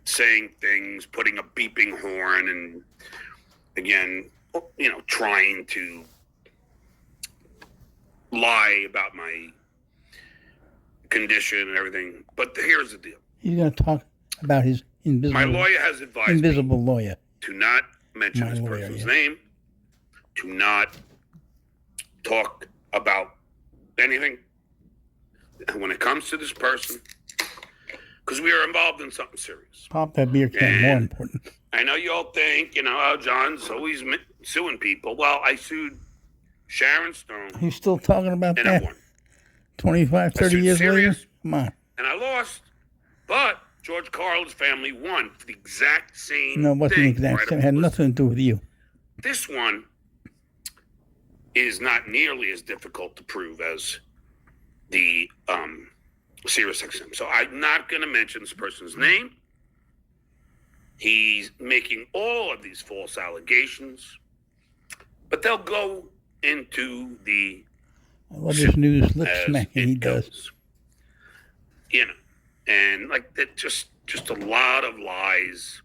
saying things, putting a beeping horn, and again, trying to lie about my condition and everything. But here's the deal. He's going to talk about his invisible... My lawyer has advised me lawyer. to not mention this person's name, to not talk about anything when it comes to this person, because we are involved in something serious. Pop that beer can, more important. I know you all think, oh, John's always suing people. Well, I sued Sharon Stone. He's still talking about and that? I won. 25, 30 years later? Come on. And I lost. But George Carlin's family won for the exact same No, it wasn't the thing. exact same. It had nothing to do with you. This one is not nearly as difficult to prove as the SiriusXM. So I'm not going to mention this person's name. He's making all of these false allegations, but they'll go into the... I love his news lip smacking he does. And like that, just a lot of lies,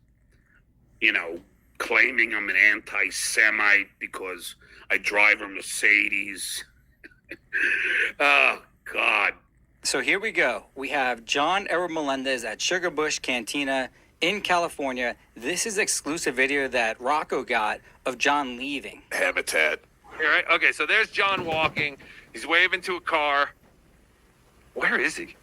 claiming I'm an anti-Semite because I drive a Mercedes. Oh, God. So here we go. We have John Edward Melendez at Sugar Bush Cantina in California. This is exclusive video that Rocco got of John leaving. Habitat. All right. Okay, so there's John walking. He's waving to a car. Where is he?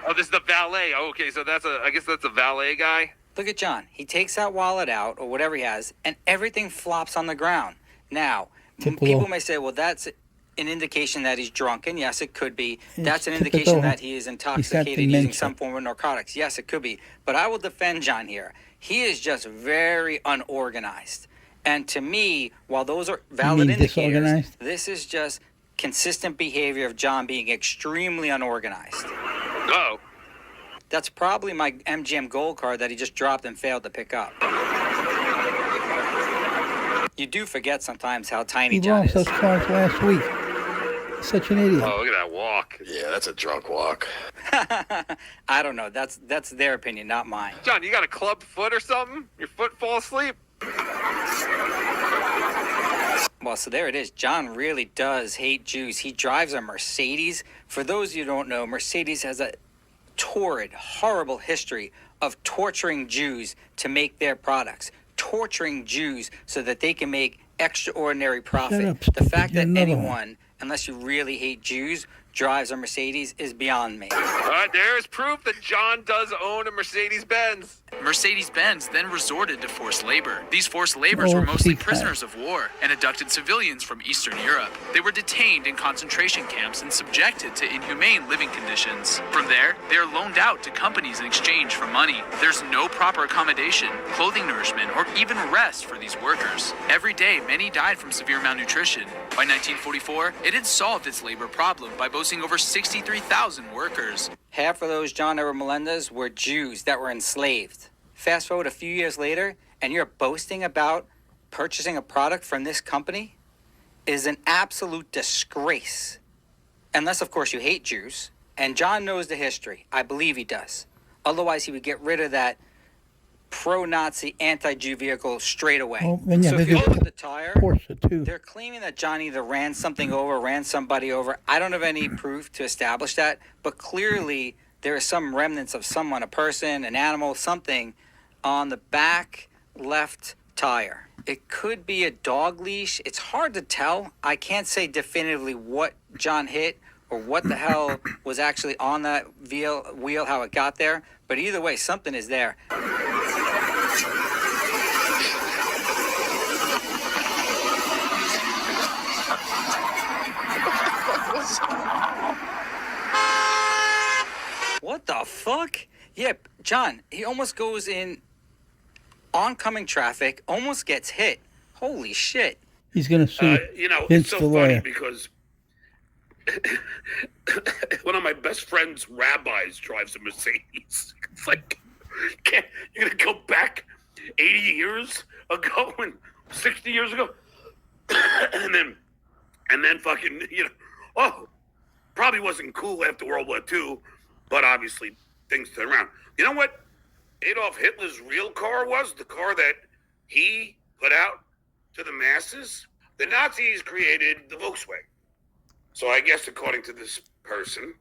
Oh, this is the valet. Oh, okay, so I guess that's a valet guy. Look at John. He takes that wallet out, or whatever he has, and everything flops on the ground. Now, people may say, well, that's an indication that he's drunk, and yes, it could be. That's an indication that he is intoxicated using some form of narcotics. Yes, it could be. But I will defend John here. He is just very unorganized. And to me, while those are valid indicators, this is just consistent behavior of John being extremely unorganized. Oh. That's probably my MGM Gold card that he just dropped and failed to pick up. You do forget sometimes how tiny John is. He lost those cards last week. Such an idiot. Oh, look at that walk. Yeah, that's a drunk walk. I don't know. That's their opinion, not mine. John, you got a club foot or something? Your foot fall asleep? Well, so there it is. John really does hate Jews. He drives a Mercedes. For those of you who don't know, Mercedes has a torrid, horrible history of torturing Jews to make their products. Torturing Jews so that they can make extraordinary profit. The fact that anyone, unless you really hate Jews, drives a Mercedes is beyond me. There's proof that John does own a Mercedes-Benz. Mercedes-Benz then resorted to forced labor. These forced laborers were mostly prisoners of war and abducted civilians from Eastern Europe. They were detained in concentration camps and subjected to inhumane living conditions. From there, they are loaned out to companies in exchange for money. There's no proper accommodation, clothing, nourishment, or even rest for these workers. Every day, many died from severe malnutrition. By 1944, it had solved its labor problem by boasting over 63,000 workers. Half of those John Edward Melendez were Jews that were enslaved. Fast forward a few years later, and you're boasting about purchasing a product from this company is an absolute disgrace. Unless, of course, you hate Jews. And John knows the history. I believe he does. Otherwise, he would get rid of that pro-Nazi, anti-Jew vehicle straight away. So if you look at the tire, they're claiming that John either ran something over, ran somebody over. I don't have any proof to establish that, but clearly there are some remnants of someone, a person, an animal, something on the back left tire. It could be a dog leash. It's hard to tell. I can't say definitively what John hit or what the hell was actually on that wheel, how it got there. But either way, something is there. What the fuck? Yeah, John, he almost goes in oncoming traffic, almost gets hit. Holy shit. He's going to sue it's so funny because one of my best friend's rabbis drives a Mercedes. It's like, you're going to go back 80 years ago and 60 years ago? and then fucking, probably wasn't cool after World War II, but obviously things turned around. You know what? Adolf Hitler's real car was? The car that he put out to the masses? The Nazis created the Volkswagen. So I guess according to this person,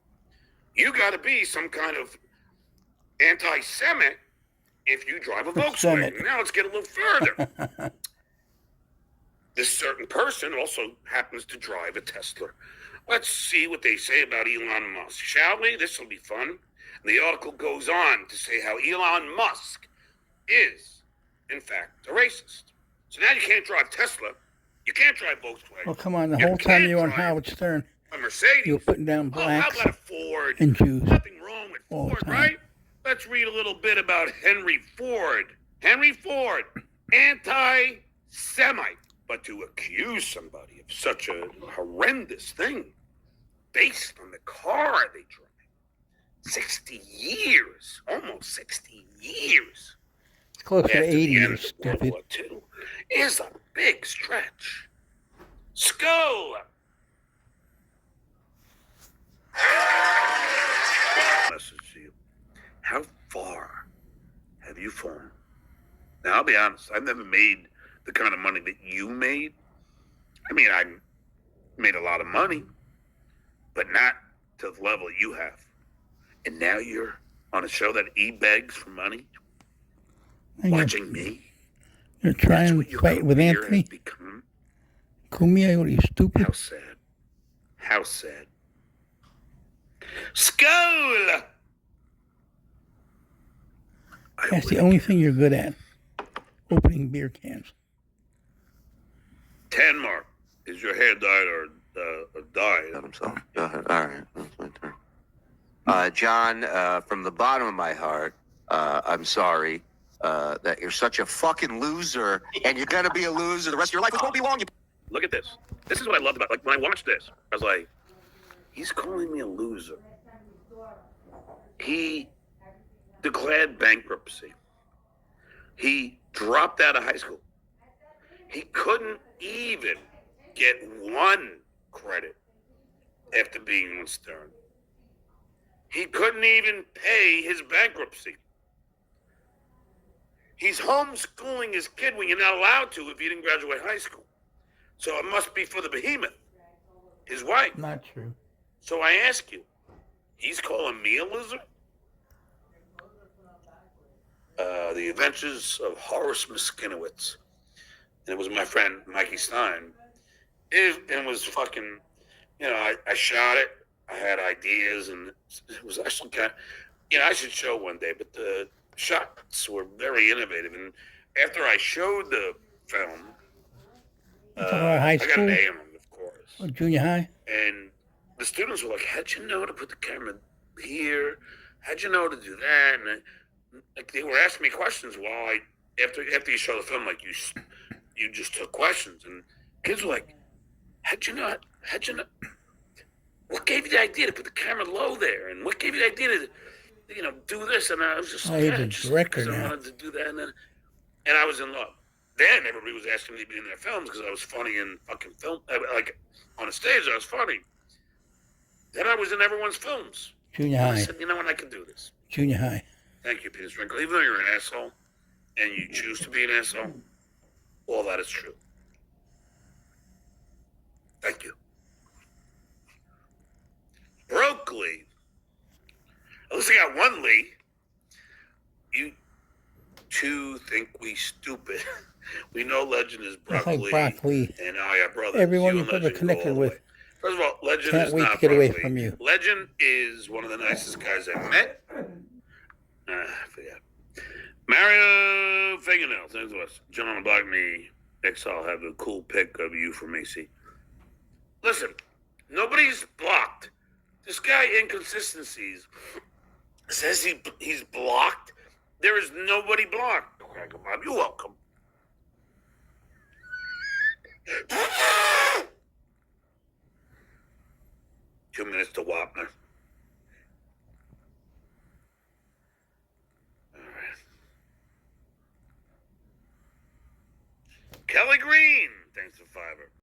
you got to be some kind of anti-Semite if you drive a Volkswagen. Now let's get a little further. This certain person also happens to drive a Tesla. Let's see what they say about Elon Musk, shall we? This will be fun. The article goes on to say how Elon Musk is, in fact, a racist. So now you can't drive Tesla. You can't drive Volkswagen. Well, come on. The whole time you were on Howard Stern, a Mercedes. you were putting down blacks how about a Ford? and Jews. Nothing wrong with all Ford, the time. right? Let's read a little bit about Henry Ford. Henry Ford, anti-Semite. But to accuse somebody of such a horrendous thing based on the car they drive, 60 years, almost 60 years. It's close to after the 80 end years, of stupid. World War II is a big stretch. Skull! Message to you. How far have you fallen? Now, I'll be honest, I've never made the kind of money that you made. I mean, I made a lot of money, but not to the level you have. And now you're on a show that begs for money, And watching me. You're trying to fight with Anthony? Cumia, what are you, stupid? How sad. How sad. Skull! That's the only thing you're good at. Opening beer cans. 10 mark. Is your hair dyed or dyed? Got himself. Go ahead. All right, that's my turn. John, from the bottom of my heart, I'm sorry that you're such a fucking loser, and you're gonna be a loser the rest of your life. It won't be long. Look at this. This is what I loved about it. Like, when I watched this, I was like, he's calling me a loser. He declared bankruptcy. He dropped out of high school. He couldn't even get one credit after being on Stern. He couldn't even pay his bankruptcy. He's homeschooling his kid when you're not allowed to if you didn't graduate high school. So it must be for the behemoth, his wife. Not true. So I ask you, he's calling me a loser? The Adventures of Horace Miskinowitz. And it was my friend Mikey Stein. It was fucking, I shot it. I had ideas, and it was actually kind of, I should show one day, but the shots were very innovative. And after I showed the film, high I got school? an A on it, of course. Or junior high? And the students were like, how'd you know to put the camera here? How'd you know to do that? And like, they were asking me questions while after you show the film, like, you just took questions. And kids were like, how'd you know? What gave you the idea to put the camera low there? And what gave you the idea to, do this? And I was just like, he's a director because I now. wanted to do that. And I was in love. Then everybody was asking me to be in their films because I was funny in fucking film. Like, on a stage, I was funny. Then I was in everyone's films. Junior And I high. said, you know what, I can do this. Junior high. Thank you, Peter Sprinkle. Even though you're an asshole and you choose to be an asshole, all that is true. Thank you. Broke Lee. At least I got one Lee. You two think we stupid. We know Legend is That's Brock like Lee. Brock Lee. And I got brothers. Everyone You you've and ever Legend go connected all the with. way. First of all, Legend Can't is wait not to get away Brock Lee. from you. Legend is one of the nicest guys I've met. I forgot. Mario Fingernail, thanks to us. John Block Me. I'll have a cool pic of you from AC. Listen, nobody's blocked. This guy inconsistencies says he's blocked. There is nobody blocked. Okay, come on, you're welcome. 2 minutes to Wapner. All right. Kelly Green, thanks for Fiverr.